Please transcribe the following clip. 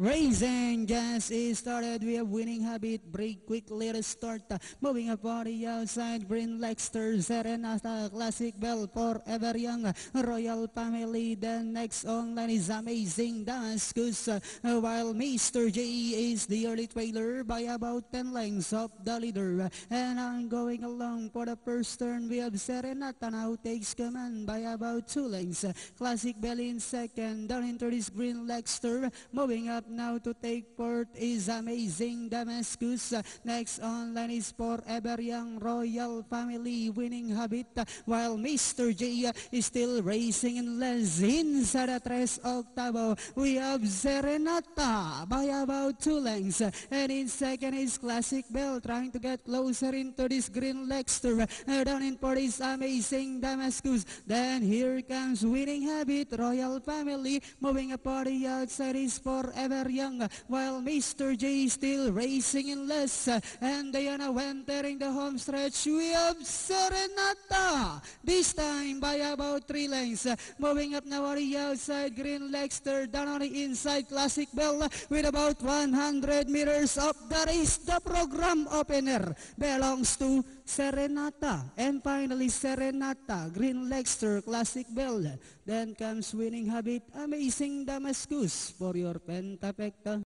Racing just is started. We have winning habit. Break quick, let us start. Moving up on the outside. Green Lexter, Serenata, Classic Bell, Forever Young, Royal Family. The next online is Amazing Damascus. While Mr. J is the early trailer by about 10 lengths of the leader. And I'm going along for the first turn. We have Serenata now takes command by about 2 lengths. Classic Bell in second. Down into this Green Lexter. Moving up now to take fourth is Amazing Damascus. Next online is Forever Young, Royal Family, Winning Habit, while Mr. J is still racing in less. Inside the 3 octavo, we have Serenata by about 2 lengths. And in second is Classic Bell trying to get closer into this Green Lexter. Down in fourth is Amazing Damascus. Then here comes Winning Habit, Royal Family. Moving up on the outside is Forever Young, while Mr. J is still racing in less. And they are now entering the home stretch. We have Serenata, this time by about 3 lengths. Moving up now on the outside, Green Lexter. Down on the inside, Classic Bell with about 100 meters of the race. The program opener belongs to Serenata. And finally, Serenata, Green Lexter, Classic Bell. Then comes Winning Habit, Amazing Damascus for your Pentapecta.